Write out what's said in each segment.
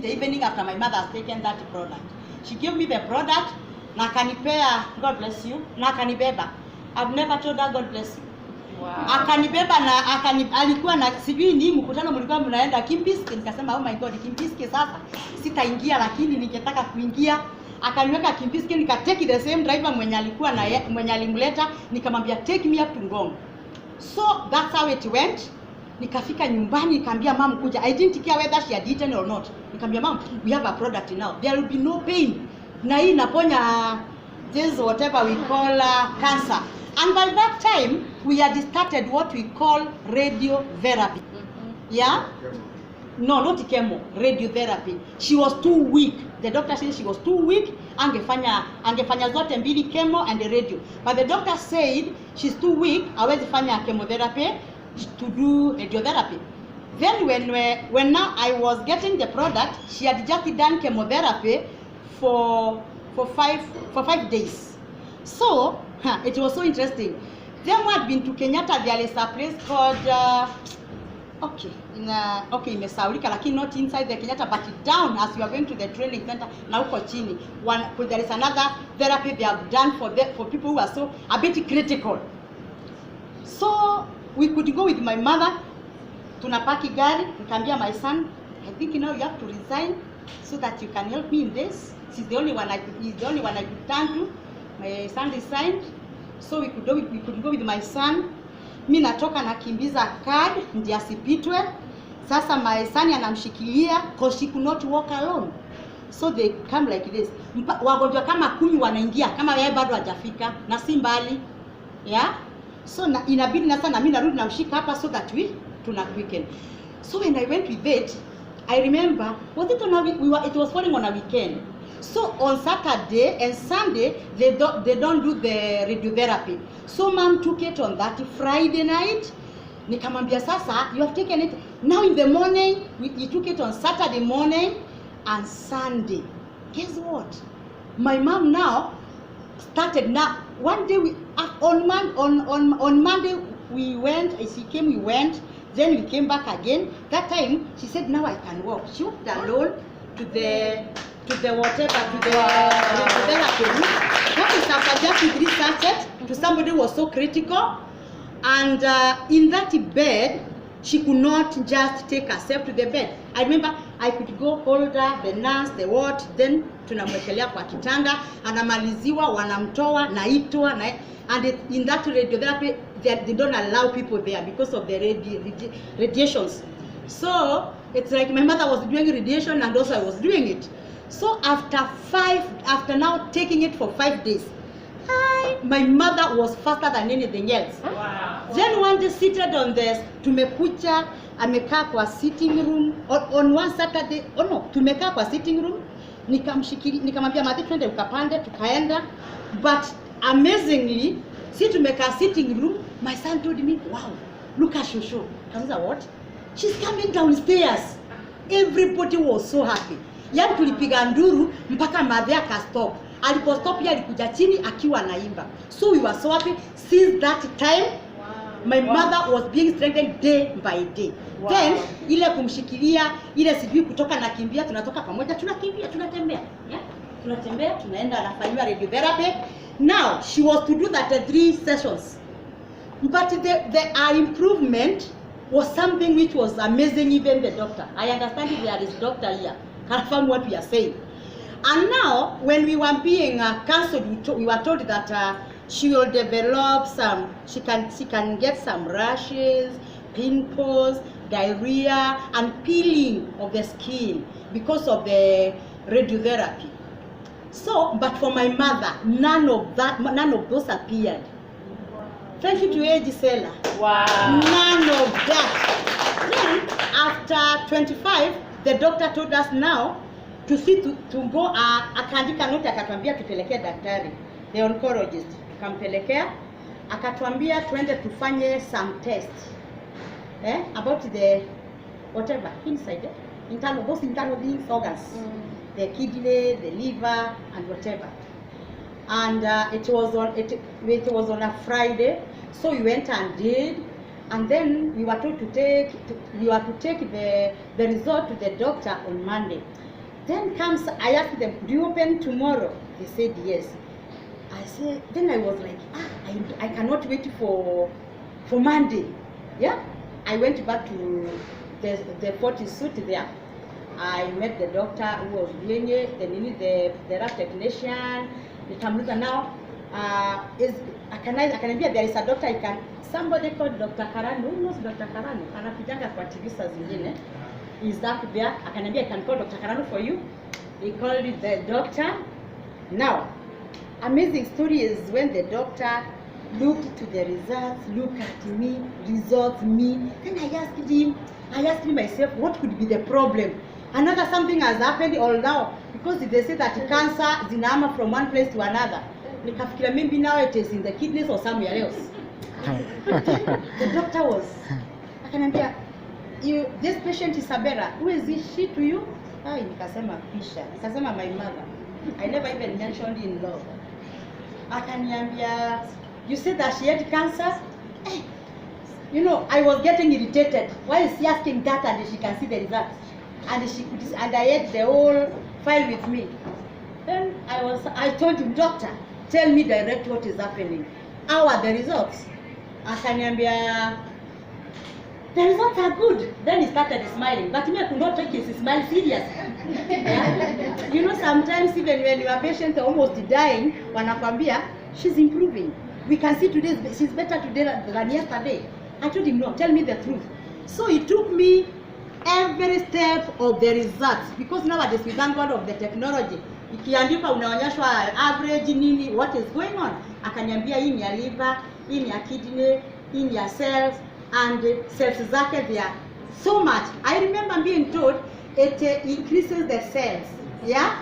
the evening after my mother has taken that product. She gave me the product, na akanipea, God bless you, na akanibeba. I've never told her God bless you. Wow. Akanibeba na alikuwa na sijui ni mkutano mlikuwa mnaenda Kimpiski, nikasema oh my God, Kimpiski sasa sitaingia, lakini ningetaka kuingia. Akaniweka Kimpiski, nikateki the same driver mwenye alikuwa na mwenye alimleta, nikamwambia take me up to Ngong. So that's how it went. Nikafika nyumbani, nikamwambia mom kuja. I didn't care whether she had eaten or not. Nikamwambia mom, we have a product now. There will be no pain. Na hii inaponya this whatever we call cancer. And by that time we had started what we call radiotherapy. Yeah? No, not chemo, radiotherapy. She was too weak. The doctor said she was too weak. Angefanya zote mbili, chemo and the radio. But the doctor said she's too weak. Hawezi fanya chemotherapy to do radiotherapy. Then when now I was getting the product, she had just done chemotherapy for 5 days. So it was so interesting. Then we had been to Kenyatta. There is a place called imesaulika, lakini not inside the Kenyatta, but down as you are going to the training center na huko chini. There is another therapy they have done for people who are so a bit critical. So we could go with my mother. Tunapaki gari, nikamwambia my son, I think now you have to resign so that you can help me in this. He's the only one I could turn to. My son resigned, so we could go with my son. Mi natoka nakimbiza card ndiye asipitwe. Sasa my son anamshikilia because she could not walk alone. So they come like this. Wagonjwa kama 10 wanaingia kama yeye bado hajafika na si mbali. Yeah? So inabidi na sana mimi narudi namshika hapa so that we tuna weekend. So when I went with it, I remember it was falling on a weekend. So on Saturday and Sunday they don't do the radiotherapy. So mom took it on that Friday night. Nikamwambia sasa you have taken it now in the morning. We took it on Saturday morning and Sunday. Guess what? My mom now started now. One day on Monday we went. She came. We went. Then we came back again. That time she said now I can walk. She walked alone to the radiotherapy. That is after just researched to somebody who was so critical, and in that bed she could not just take herself to the bed. I remember I could go hold her, the nurse, the what, then tunamwekelea kwa kitanda, anamaliziwa, wanamtoa, naitwa, and in that radiotherapy they don't allow people there because of the radiations. So it's like my mother was doing radiation and also I was doing it. So after now taking it for 5 days, my mother was faster than anything else. Wow. Then one day seated on the tumekucha, amekaa kwa sitting room on one Saturday. Oh no, tumekaa kwa sitting room. Nikamwambia Mati twende ukapande, tukaenda. But amazingly, tumekaa sitting room, my son told me, wow, look at Shosho. Kamuza what? She's coming downstairs. Everybody was so happy. Yaani tulipiga nduru mpaka madhe akastop. Alipostop pia alikuja chini akiwa anaimba. So we were so happy. Since that time, my mother was being strengthened day by day. Wow. Then ile kumshikilia, ile sijui kutoka na kimbia, tunatoka pamoja, tunakimbia, tunatembea. Yeah? Tunatembea, tunaenda anafanywa radiotherapy. Now she was to do that 3 sessions. But the improvement was something which was amazing. Even the doctor, I understand if there is doctor here, confirm what we are saying. And now when we were being counseled, we were told that she will develop she can get some rashes, pimples, diarrhea, and peeling of the skin because of the radiotherapy. So, but for my mother, none of those appeared. Thank you to Gisela. Wow. None of that. Then, after 25, the doctor told us now to go, akaandika note akatuambia tupelekea daktari, the oncologist. Tukampelekea, akatuambia twende tufanye some tests. About the, whatever, inside, internal being organs. The kidney, the liver, and whatever. And it was on a Friday, so we went and did, and then we were told to take the result to the doctor on Monday. Then comes, I asked them, do you open tomorrow? They said yes. I said, then I was like, I cannot wait for Monday. Yeah, I went back to the 40 suit there. I met the doctor who was doing it, the lab technician. Nikamuliza now, akaniambia there is a doctor somebody called Dr. Karanu. Who knows Dr. Karanu? Anapitanga kwa TV saa zingine. Is that there? Akaniambia I can call Dr. Karanu for you. He called the doctor. Now, amazing story is when the doctor looked to the results, look at me, results me. Then I asked him myself, what could be the problem? Another something has happened all now, because they say that cancer zinahama from one place to another. Nikafikiria maybe now it is in the kidneys or somewhere else. The doctor was, akaniambia, this patient is Sabera. Who is she to you? Nikasema Fisher. Nikasema my mother. I never even mentioned in law. Akaniambia, you said that she had cancer? You know, I was getting irritated. Why is she asking that and she can see the results? And I had the whole file with me. Then I told him, doctor, tell me direct what is happening. How are the results? Akaniambia, the results are good. Then he started smiling, but me I could not take his smile serious. Yeah? You know, sometimes even when your patient are almost dying, wanakwambia, she's improving. We can see today she's better today than yesterday. I told him, no, tell me the truth. So he took me every step of the results, because nowadays we thank God of the technology. Ikiandika unaonyeshwa average nini, what is going on. Akaniambia hii ni ya liver, hii ni ya kidney, hii ni ya cells, and cells zake they are so much. I remember being told it increases the cells. Yeah.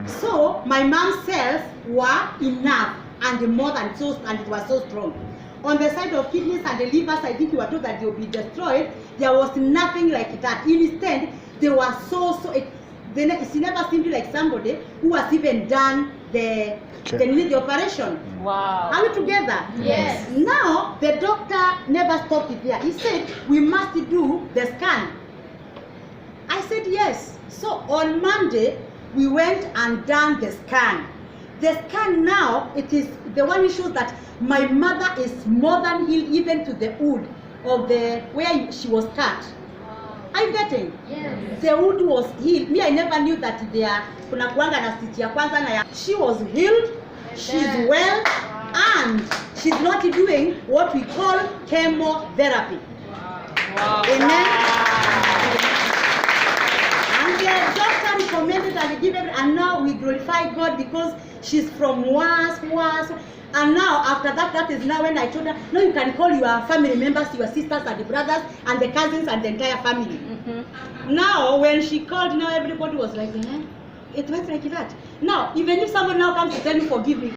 So my mom's cells were enough and more than so, and it was so strong. On the side of kidneys and the livers, I think you were told that they will be destroyed. There was nothing like that. Instead, they were she never seemed like somebody who has even done the operation. Wow. Are we together? Yes. Now, the doctor never stopped it there. He said, we must do the scan. I said, yes. So on Monday, we went and done the scan. The scan now, it is the one which shows that my mother is more than healed, even to the wound of where she was cut. Are you getting? Yes. The wound was healed. Me, I never knew that kuna kuanga na stitch ya kwanza na ya. She was healed, she's well, and she's not doing what we call chemotherapy. Wow. Amen. And the doctor recommended and given, and now we glorify God because she's from worse. And now after that is now when I told her, no, you can call your family members, your sisters and the brothers and the cousins and the entire family. Now when she called, now everybody was like, it went like that. Now even if someone now comes to tell you forgive me,